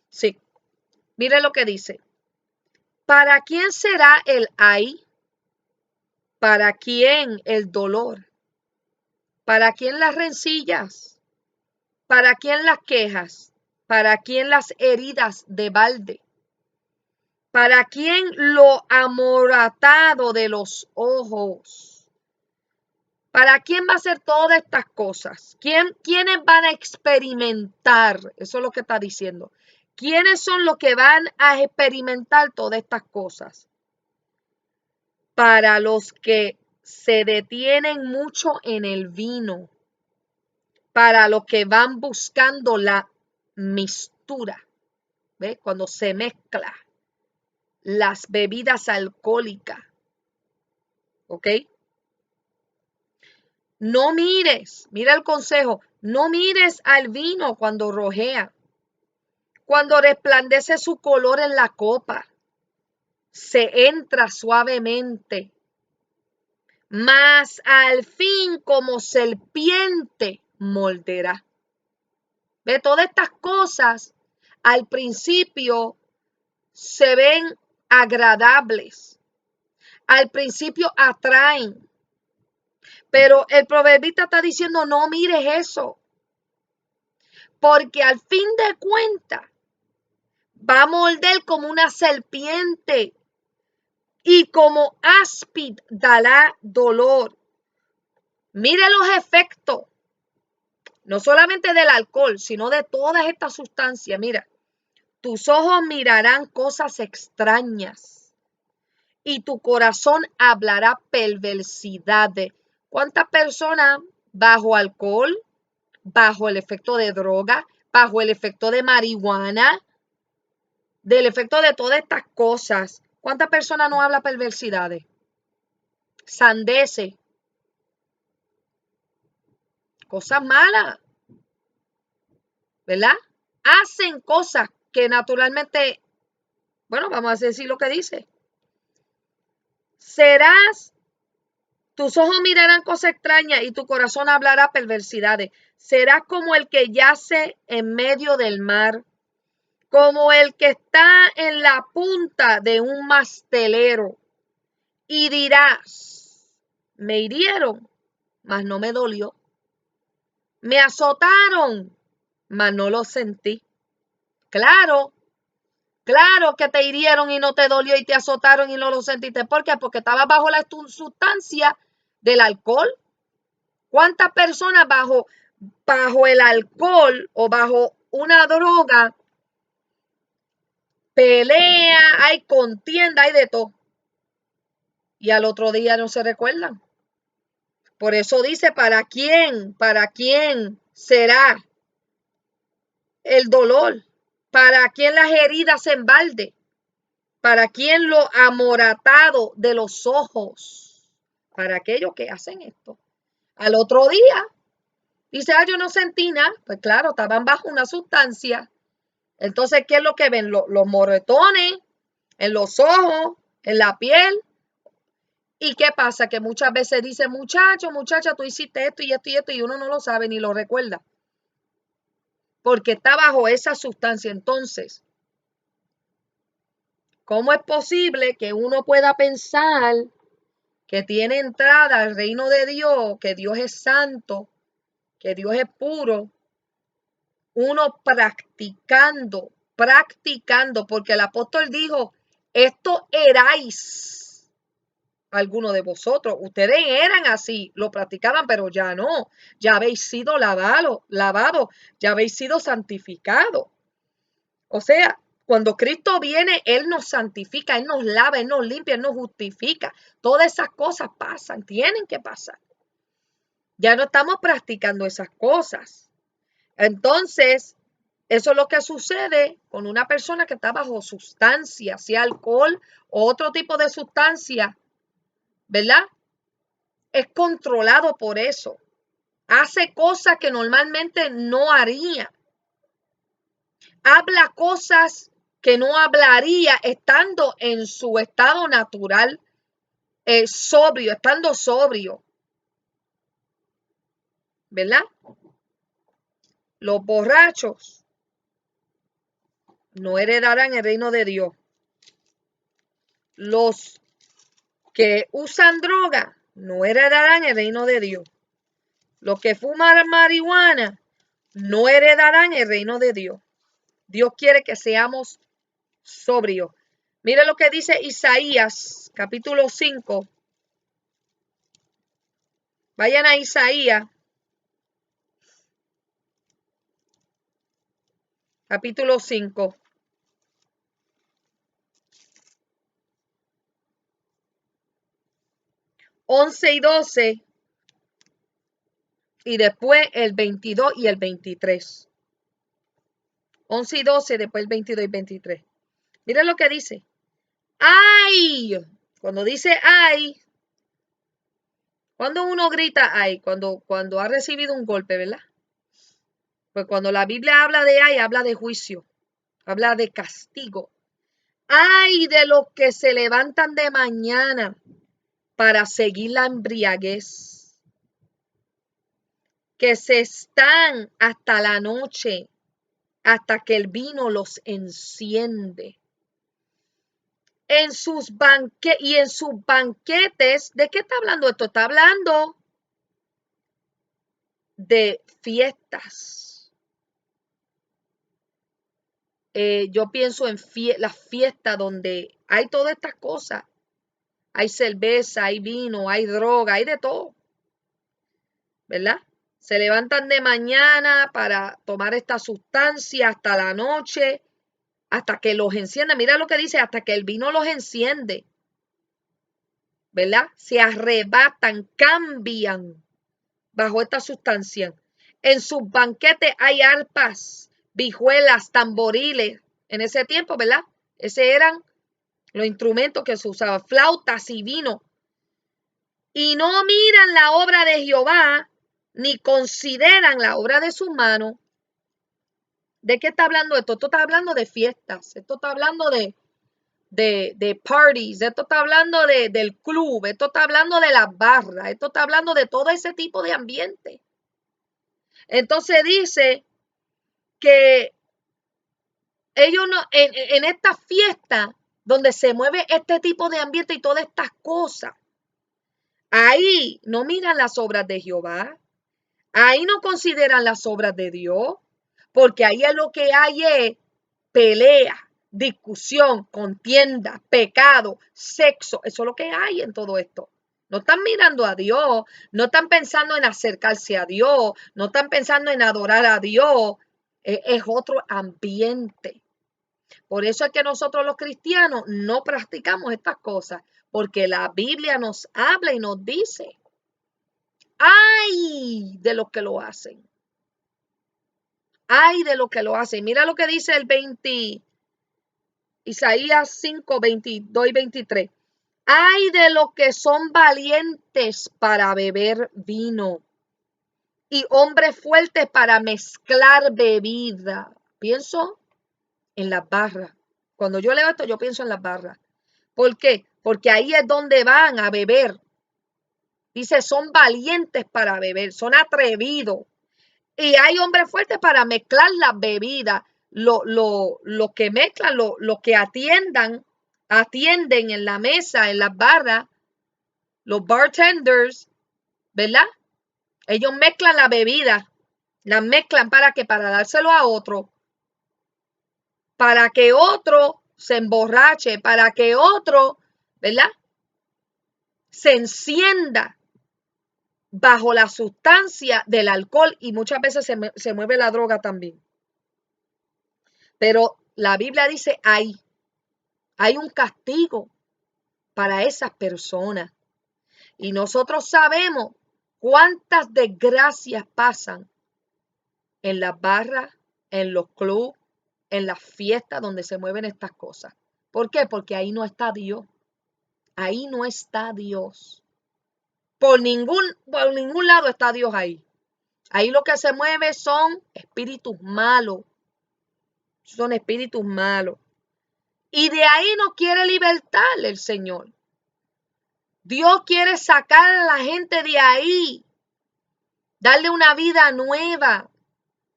Sí, mire lo que dice. ¿Para quién será el ay? ¿Para quién el dolor? ¿Para quién las rencillas? ¿Para quién las quejas? ¿Para quién las heridas de balde? ¿Para quién lo amoratado de los ojos? ¿Para quién va a hacer todas estas cosas? ¿Quiénes van a experimentar? Eso es lo que está diciendo. ¿Quiénes son los que van a experimentar todas estas cosas? Para los que se detienen mucho en el vino, para los que van buscando la mixtura, ¿ves? Cuando se mezcla las bebidas alcohólicas, ¿ok? No mires, mira el consejo, no mires al vino cuando rojea, cuando resplandece su color en la copa, se entra suavemente, mas al fin como serpiente morderá. Ve, todas estas cosas al principio se ven agradables, al principio atraen, pero el proverbista está diciendo no mires eso, porque al fin de cuentas va a morder como una serpiente y como áspid dará dolor. Mire los efectos, no solamente del alcohol, sino de todas estas sustancias. Mira, tus ojos mirarán cosas extrañas y tu corazón hablará perversidades. ¿Cuántas personas bajo alcohol, bajo el efecto de droga, bajo el efecto de marihuana, del efecto de todas estas cosas, cuántas personas no hablan perversidades? Sandeces, cosas malas, ¿verdad? Hacen cosas que naturalmente, bueno, vamos a decir lo que dice. Tus ojos mirarán cosas extrañas y tu corazón hablará perversidades. Serás como el que yace en medio del mar, como el que está en la punta de un mastelero. Y dirás, me hirieron, mas no me dolió. Me azotaron, mas no lo sentí. Claro, claro que te hirieron y no te dolió y te azotaron y no lo sentiste. ¿Por qué? Porque estabas bajo la sustancia del alcohol. ¿Cuántas personas bajo el alcohol o bajo una droga pelea, hay contienda, hay de todo? Y al otro día no se recuerdan. Por eso dice, ¿para quién? ¿Para quién será el dolor? ¿Para quién las heridas en balde? ¿Para quién lo amoratado de los ojos? Para aquellos que hacen esto. Al otro día Dice, yo no sentí nada. Pues claro, estaban bajo una sustancia. Entonces, ¿qué es lo que ven? Los moretones en los ojos, en la piel. ¿Y qué pasa? Que muchas veces dice, muchacha, tú hiciste esto y esto y esto, y uno no lo sabe ni lo recuerda. Porque está bajo esa sustancia. Entonces, ¿cómo es posible que uno pueda pensar que tiene entrada al reino de Dios, que Dios es santo, que Dios es puro? Uno practicando, porque el apóstol dijo, esto erais algunos de vosotros. Ustedes eran así, lo practicaban, pero ya no. Ya habéis sido lavado, ya habéis sido santificados. O sea, cuando Cristo viene, Él nos santifica, Él nos lava, Él nos limpia, Él nos justifica. Todas esas cosas pasan, tienen que pasar. Ya no estamos practicando esas cosas. Entonces, eso es lo que sucede con una persona que está bajo sustancia, sea alcohol o otro tipo de sustancia, ¿verdad? Es controlado por eso. Hace cosas que normalmente no haría. Habla cosas que no hablaría estando en su estado natural, sobrio, estando sobrio, ¿verdad? Los borrachos no heredarán el reino de Dios. Los que usan droga no heredarán el reino de Dios. Los que fuman marihuana no heredarán el reino de Dios. Dios quiere que seamos sobrios. Mire lo que dice Isaías, capítulo 5. Vayan a Isaías, capítulo 5. 11 y 12. Y después el 22 y el 23. 11 y 12, después el 22 y 23. Miren lo que dice. ¡Ay! Cuando dice ay, cuando uno grita ay, cuando ha recibido un golpe, ¿verdad? Pues cuando la Biblia habla de ay, habla de juicio, habla de castigo. Ay de los que se levantan de mañana para seguir la embriaguez, que se están hasta la noche, hasta que el vino los enciende. En sus banquetes, ¿de qué está hablando esto? Está hablando de fiestas. Yo pienso en las fiestas donde hay todas estas cosas. Hay cerveza, hay vino, hay droga, hay de todo. ¿Verdad? Se levantan de mañana para tomar esta sustancia hasta la noche, hasta que los enciende. Mira lo que dice, hasta que el vino los enciende. ¿Verdad? Se arrebatan, cambian bajo esta sustancia. En sus banquetes hay arpas, vihuelas, tamboriles. En ese tiempo, ¿verdad? Esos eran los instrumentos que se usaban, flautas y vino. Y no miran la obra de Jehová, ni consideran la obra de sus manos. ¿De qué está hablando esto? Esto está hablando de fiestas, esto está hablando de parties, esto está hablando del club, esto está hablando de las barras, esto está hablando de todo ese tipo de ambiente. Entonces dice que ellos no, en esta fiesta donde se mueve este tipo de ambiente y todas estas cosas, ahí no miran las obras de Jehová, ahí no consideran las obras de Dios, porque ahí es lo que hay es pelea, discusión, contienda, pecado, sexo. Eso es lo que hay en todo esto. No están mirando a Dios, no están pensando en acercarse a Dios, no están pensando en adorar a Dios. Es otro ambiente. Por eso es que nosotros los cristianos no practicamos estas cosas, porque la Biblia nos habla y nos dice, ¡ay de los que lo hacen! ¡Ay de los que lo hacen! Mira lo que dice el 20. Isaías 5, 22 y 23. Ay de los que son valientes para beber vino y hombres fuertes para mezclar bebida. Pienso en las barras. Cuando yo leo esto, yo pienso en las barras. ¿Por qué? Porque ahí es donde van a beber. Dice, son valientes para beber, son atrevidos. Y hay hombres fuertes para mezclar las bebidas. Lo que mezclan, lo que atienden en la mesa, en las barras, los bartenders, ¿verdad? Ellos mezclan la bebida, las mezclan para que para dárselo a otro, para que otro se emborrache, para que otro, ¿verdad? Se encienda bajo la sustancia del alcohol y muchas veces se mueve la droga también. Pero la Biblia dice, hay un castigo para esas personas. Y nosotros sabemos cuántas desgracias pasan en las barras, en los clubes, en las fiestas donde se mueven estas cosas. ¿Por qué? Porque ahí no está Dios. Ahí no está Dios. Por ningún lado está Dios ahí. Ahí lo que se mueve son espíritus malos. Son espíritus malos. Y de ahí nos quiere libertar el Señor. Dios quiere sacar a la gente de ahí. Darle una vida nueva.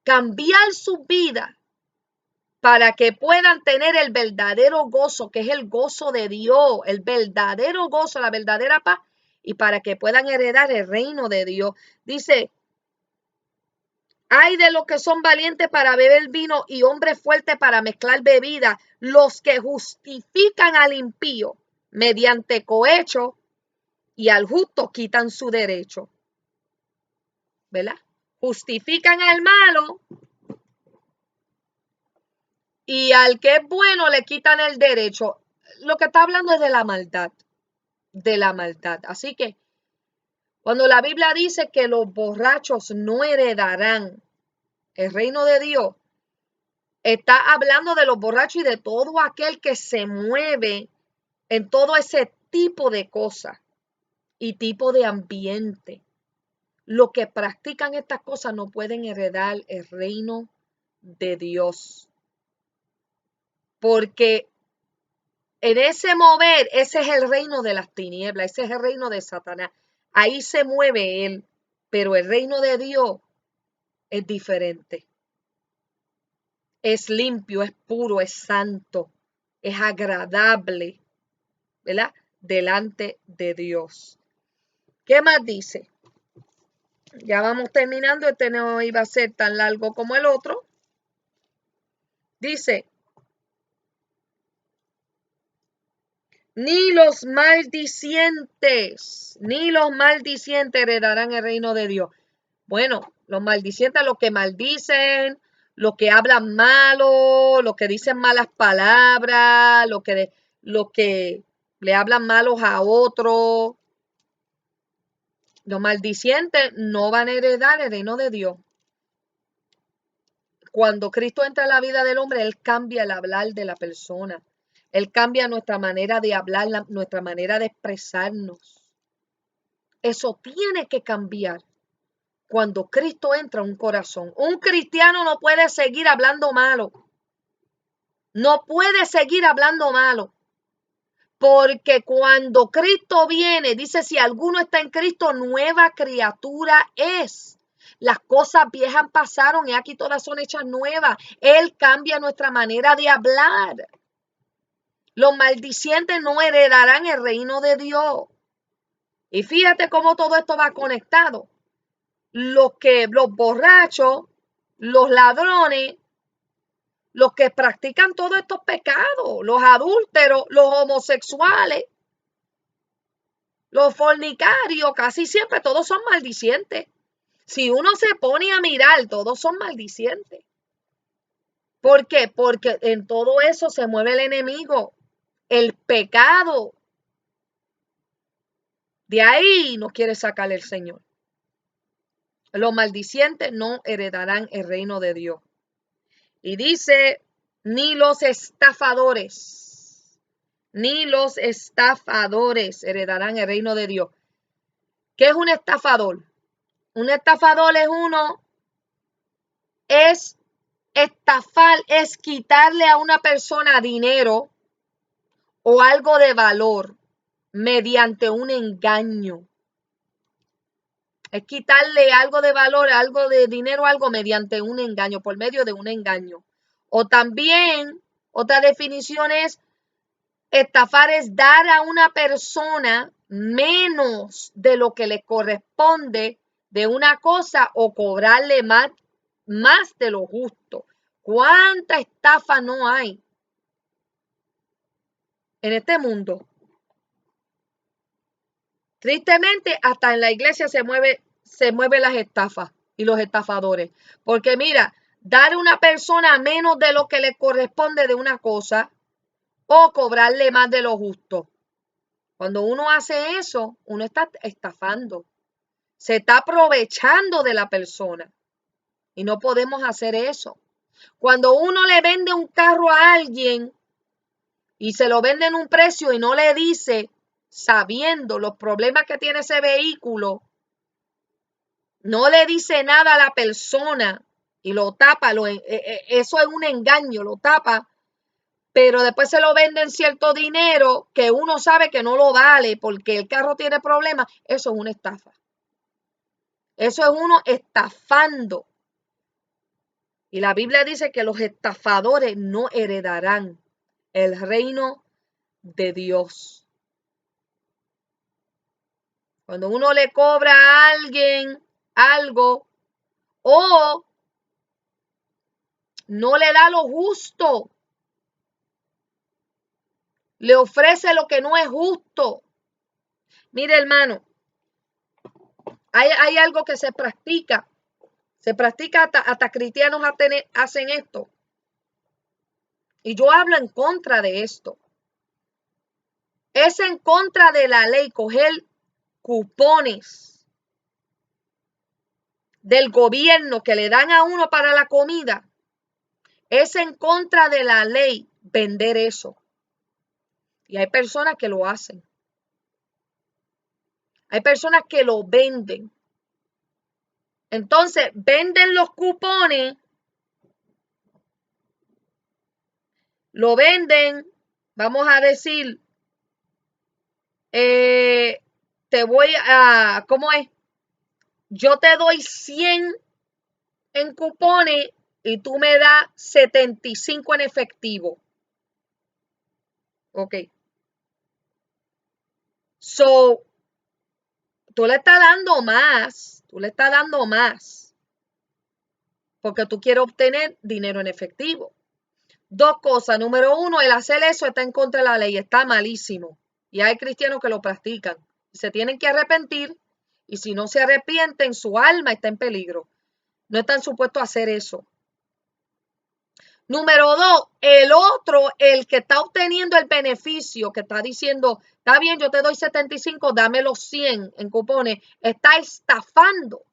Cambiar su vida. Para que puedan tener el verdadero gozo, que es el gozo de Dios. El verdadero gozo, la verdadera paz. Y para que puedan heredar el reino de Dios. Dice, hay de los que son valientes para beber vino y hombres fuertes para mezclar bebida, los que justifican al impío mediante cohecho y al justo quitan su derecho. ¿Verdad? Justifican al malo y al que es bueno le quitan el derecho. Lo que está hablando es de la maldad. De la maldad. Así que cuando la Biblia dice que los borrachos no heredarán el reino de Dios, está hablando de los borrachos y de todo aquel que se mueve en todo ese tipo de cosas y tipo de ambiente. Los que practican estas cosas no pueden heredar el reino de Dios. Porque en ese mover, ese es el reino de las tinieblas, ese es el reino de Satanás. Ahí se mueve él, pero el reino de Dios es diferente. Es limpio, es puro, es santo, es agradable, ¿verdad? Delante de Dios. ¿Qué más dice? Ya vamos terminando, este no iba a ser tan largo como el otro. Dice, ni los maldicientes heredarán el reino de Dios. Bueno, los maldicientes, los que maldicen, los que hablan malo, los que dicen malas palabras, los que le hablan malos a otros. Los maldicientes no van a heredar el reino de Dios. Cuando Cristo entra en la vida del hombre, Él cambia el hablar de la persona. Él cambia nuestra manera de hablar, nuestra manera de expresarnos. Eso tiene que cambiar cuando Cristo entra a un corazón. Un cristiano no puede seguir hablando malo. No puede seguir hablando malo. Porque cuando Cristo viene, dice, si alguno está en Cristo, nueva criatura es. Las cosas viejas pasaron y aquí todas son hechas nuevas. Él cambia nuestra manera de hablar. Los maldicientes no heredarán el reino de Dios. Y fíjate cómo todo esto va conectado. Los borrachos, los ladrones, los que practican todos estos pecados, los adúlteros, los homosexuales, los fornicarios, casi siempre todos son maldicientes. Si uno se pone a mirar, todos son maldicientes. ¿Por qué? Porque en todo eso se mueve el enemigo, el pecado. De ahí nos quiere sacar el Señor. Los maldicientes no heredarán el reino de Dios. Y dice, ni los estafadores heredarán el reino de Dios. ¿Qué es un estafador? Un estafador es estafar, es quitarle a una persona dinero o algo de valor mediante un engaño. Es quitarle algo de valor, algo de dinero, algo mediante un engaño, por medio de un engaño. O también, otra definición es, estafar es dar a una persona menos de lo que le corresponde de una cosa o cobrarle más de lo justo. ¿Cuánta estafa no hay en este mundo? Tristemente, hasta en la iglesia se mueven las estafas y los estafadores. Porque mira, dar a una persona menos de lo que le corresponde de una cosa o cobrarle más de lo justo. Cuando uno hace eso, uno está estafando. Se está aprovechando de la persona. Y no podemos hacer eso. Cuando uno le vende un carro a alguien y se lo vende en un precio y no le dice, sabiendo los problemas que tiene ese vehículo, no le dice nada a la persona y lo tapa, eso es un engaño, lo tapa, pero después se lo venden cierto dinero que uno sabe que no lo vale porque el carro tiene problemas, eso es una estafa. Eso es uno estafando. Y la Biblia dice que los estafadores no heredarán el reino de Dios. Cuando uno le cobra a alguien algo o no le da lo justo, le ofrece lo que no es justo. Mire, hermano, hay algo que se practica hasta cristianos hacen esto. Y yo hablo en contra de esto. Es en contra de la ley coger cupones del gobierno que le dan a uno para la comida. Es en contra de la ley vender eso. Y hay personas que lo hacen. Hay personas que lo venden. Entonces, venden los cupones, lo venden, vamos a decir, ¿cómo es? Yo te doy 100 en cupones y tú me das 75 en efectivo. Ok. So, tú le estás dando más, porque tú quieres obtener dinero en efectivo. Dos cosas. Número uno, el hacer eso está en contra de la ley, está malísimo. Y hay cristianos que lo practican. Se tienen que arrepentir y si no se arrepienten, su alma está en peligro. No están supuestos a hacer eso. Número dos, el otro, el que está obteniendo el beneficio, que está diciendo, está bien, yo te doy 75, dame los 100 en cupones, está estafando.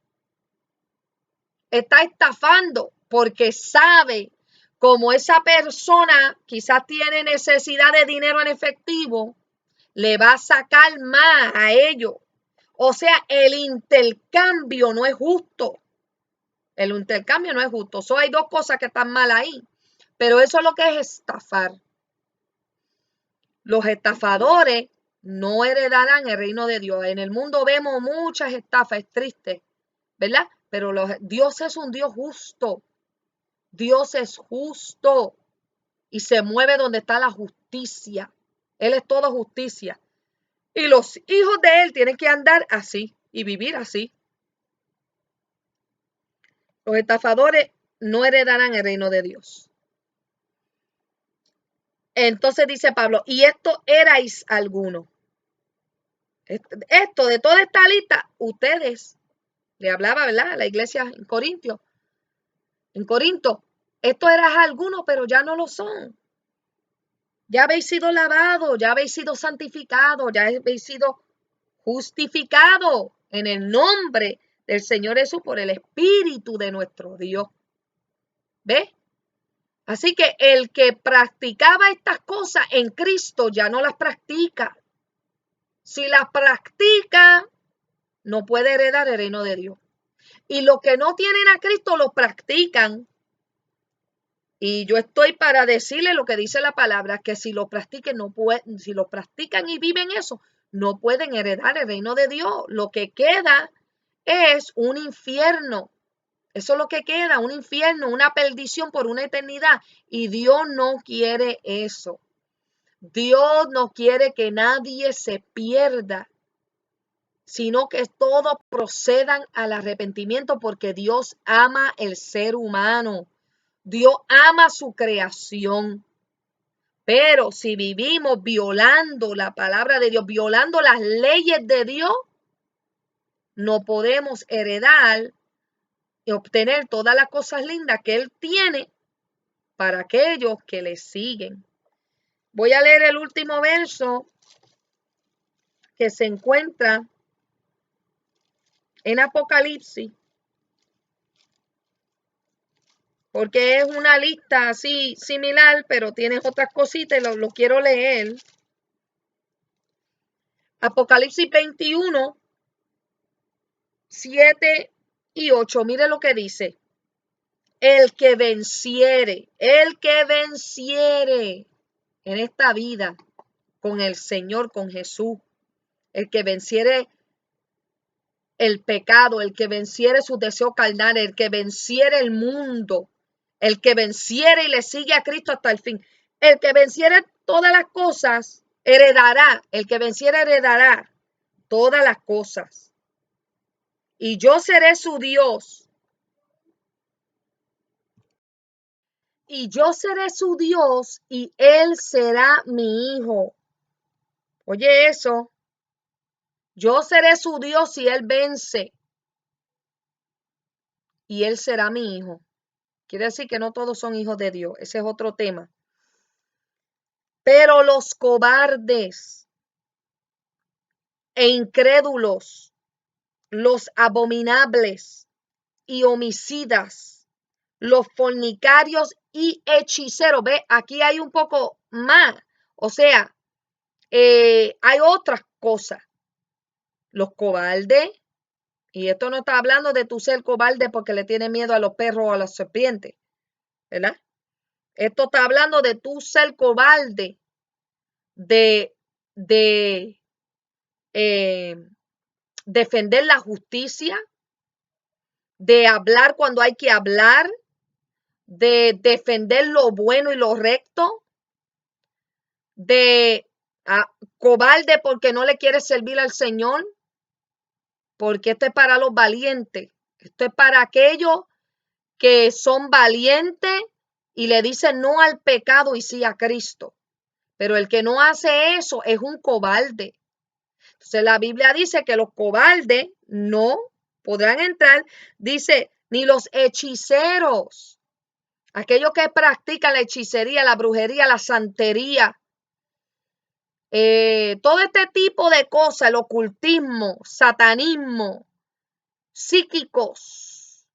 Está estafando porque sabe como esa persona quizás tiene necesidad de dinero en efectivo, le va a sacar más a ellos. O sea, el intercambio no es justo. El intercambio no es justo. So, hay dos cosas que están mal ahí. Pero eso es lo que es estafar. Los estafadores no heredarán el reino de Dios. En el mundo vemos muchas estafas, es triste, ¿verdad? Pero Dios es un Dios justo. Dios es justo y se mueve donde está la justicia. Él es todo justicia. Y los hijos de Él tienen que andar así y vivir así. Los estafadores no heredarán el reino de Dios. Entonces dice Pablo, y esto erais alguno. Esto de toda esta lista, ustedes, le hablaba, ¿verdad? A la iglesia en Corinto. Esto eras alguno, pero ya no lo son. Ya habéis sido lavados, ya habéis sido santificados, ya habéis sido justificados en el nombre del Señor Jesús por el Espíritu de nuestro Dios. ¿Ves? Así que el que practicaba estas cosas en Cristo ya no las practica. Si las practica, no puede heredar el reino de Dios. Y los que no tienen a Cristo lo practican. Y yo estoy para decirle lo que dice la palabra, que si lo practiquen, no pueden, si lo practican y viven eso, no pueden heredar el reino de Dios. Lo que queda es un infierno. Eso es lo que queda, un infierno, una perdición por una eternidad. Y Dios no quiere eso. Dios no quiere que nadie se pierda, sino que todos procedan al arrepentimiento porque Dios ama el ser humano. Dios ama su creación. Pero si vivimos violando la palabra de Dios, violando las leyes de Dios, no podemos heredar y obtener todas las cosas lindas que Él tiene para aquellos que le siguen. Voy a leer el último verso que se encuentra en Apocalipsis, porque es una lista así similar, pero tiene otras cositas y lo quiero leer. Apocalipsis 21, 7 y 8. Mire lo que dice. El que venciere en esta vida con el Señor, con Jesús, el que venciere el pecado, el que venciere sus deseos carnales, el que venciere el mundo, el que venciere y le sigue a Cristo hasta el fin, el que venciere todas las cosas, heredará, el que venciere heredará todas las cosas. Y yo seré su Dios. Y yo seré su Dios y él será mi hijo. Oye eso. Yo seré su Dios si él vence. Y él será mi hijo. Quiere decir que no todos son hijos de Dios. Ese es otro tema. Pero los cobardes e incrédulos, los abominables y homicidas, los fornicarios y hechiceros. Ve, aquí hay un poco más. O sea, hay otras cosas. Los cobardes, y esto no está hablando de tu ser cobarde porque le tienes miedo a los perros o a las serpientes, ¿verdad? Esto está hablando de tu ser cobarde, de, de defender la justicia, de hablar cuando hay que hablar, de defender lo bueno y lo recto, de cobarde porque no le quieres servir al Señor, porque esto es para los valientes, esto es para aquellos que son valientes y le dicen no al pecado y sí a Cristo. Pero el que no hace eso es un cobarde. Entonces la Biblia dice que los cobardes no podrán entrar, dice, ni los hechiceros, aquellos que practican la hechicería, la brujería, la santería, todo este tipo de cosas, el ocultismo, satanismo, psíquicos,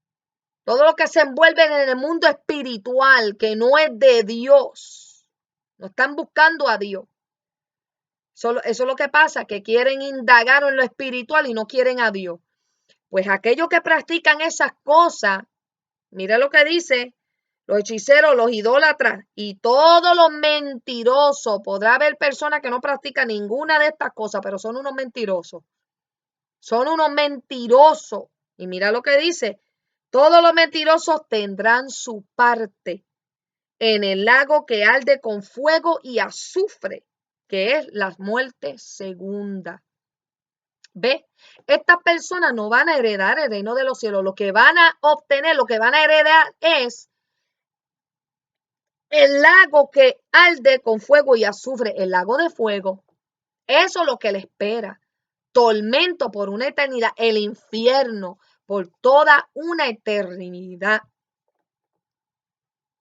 todo lo que se envuelve en el mundo espiritual, que no es de Dios, no están buscando a Dios. Eso es lo que pasa, que quieren indagar en lo espiritual y no quieren a Dios. Pues aquellos que practican esas cosas, mira lo que dice, los hechiceros, los idólatras y todos los mentirosos. Podrá haber personas que no practican ninguna de estas cosas, pero son unos mentirosos. Son unos mentirosos. Y mira lo que dice, todos los mentirosos tendrán su parte en el lago que arde con fuego y azufre, que es la muerte segunda. ¿Ve? Estas personas no van a heredar el reino de los cielos. Lo que van a obtener, lo que van a heredar es el lago que arde con fuego y azufre, el lago de fuego. Eso es lo que le espera. Tormento por una eternidad, el infierno por toda una eternidad.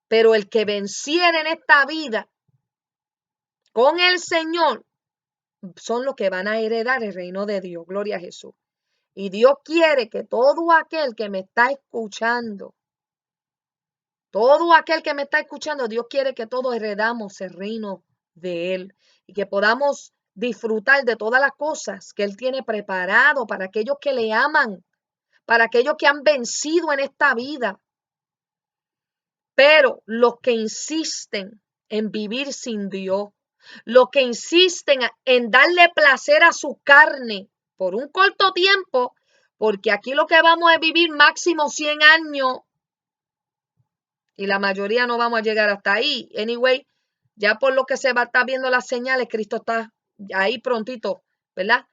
Pero el que venciera en esta vida con el Señor son los que van a heredar el reino de Dios. Gloria a Jesús. Y Dios quiere que todo aquel que me está escuchando, Dios quiere que todos heredamos el reino de Él y que podamos disfrutar de todas las cosas que Él tiene preparado para aquellos que le aman, para aquellos que han vencido en esta vida. Pero los que insisten en vivir sin Dios, los que insisten en darle placer a su carne por un corto tiempo, porque aquí lo que vamos a vivir máximo 100 años y la mayoría no vamos a llegar hasta ahí. Anyway, ya por lo que se va a estar viendo las señales, Cristo está ahí prontito, ¿verdad?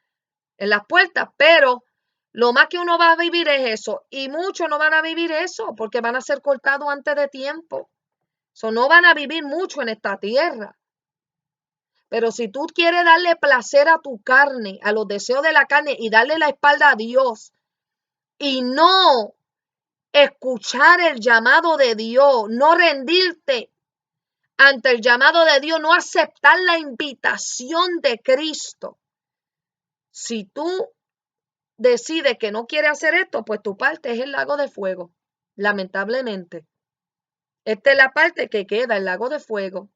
En las puertas, pero lo más que uno va a vivir es eso, y muchos no van a vivir eso porque van a ser cortados antes de tiempo. No van a vivir mucho en esta tierra. Pero si tú quieres darle placer a tu carne, a los deseos de la carne y darle la espalda a Dios y no escuchar el llamado de Dios, no rendirte ante el llamado de Dios, no aceptar la invitación de Cristo. Si tú decides que no quieres hacer esto, pues tu parte es el lago de fuego, lamentablemente. Esta es la parte que queda, el lago de fuego.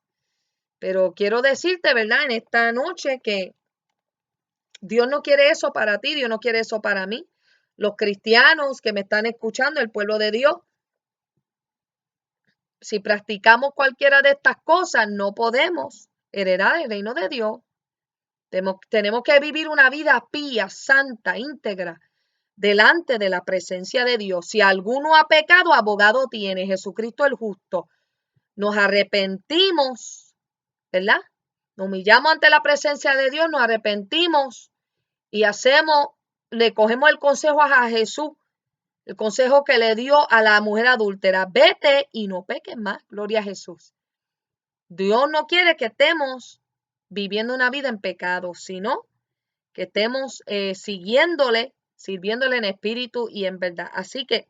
Pero quiero decirte, ¿verdad? En esta noche que Dios no quiere eso para ti, Dios no quiere eso para mí. Los cristianos que me están escuchando, el pueblo de Dios, si practicamos cualquiera de estas cosas, no podemos heredar el reino de Dios. Tenemos que vivir una vida pía, santa, íntegra, delante de la presencia de Dios. Si alguno ha pecado, abogado tiene, Jesucristo el justo. Nos arrepentimos, ¿verdad? Nos humillamos ante la presencia de Dios, nos arrepentimos y le cogemos el consejo a Jesús, el consejo que le dio a la mujer adúltera: vete y no peques más. Gloria a Jesús. Dios no quiere que estemos viviendo una vida en pecado, sino que estemos sirviéndole en espíritu y en verdad. Así que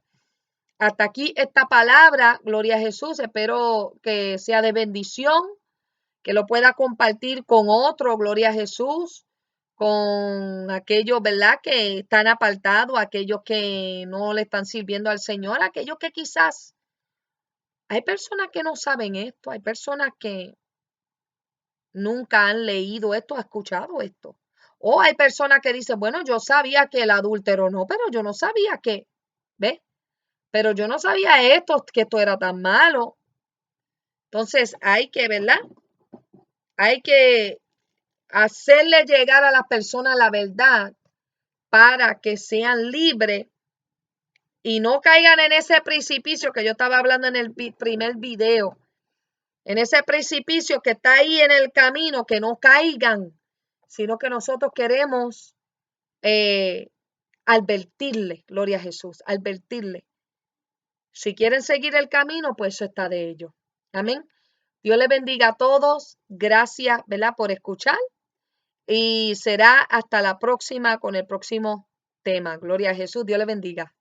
hasta aquí esta palabra, gloria a Jesús. Espero que sea de bendición, que lo pueda compartir con otro, gloria a Jesús, con aquellos, ¿verdad?, que están apartados, aquellos que no le están sirviendo al Señor, aquellos que quizás, hay personas que no saben esto, hay personas que nunca han leído esto, han escuchado esto. O hay personas que dicen, bueno, yo sabía que el adúltero no, pero yo no sabía que, ¿ves? Pero yo no sabía esto, que esto era tan malo. Entonces hay que, ¿verdad? Hay que hacerle llegar a las personas la verdad para que sean libres y no caigan en ese precipicio que yo estaba hablando en el primer video, en ese precipicio que está ahí en el camino, que no caigan, sino que nosotros queremos advertirle, gloria a Jesús, advertirle. Si quieren seguir el camino, pues eso está de ellos. Amén. Dios les bendiga a todos. Gracias, ¿verdad?, por escuchar. Y será hasta la próxima con el próximo tema. Gloria a Jesús. Dios les bendiga.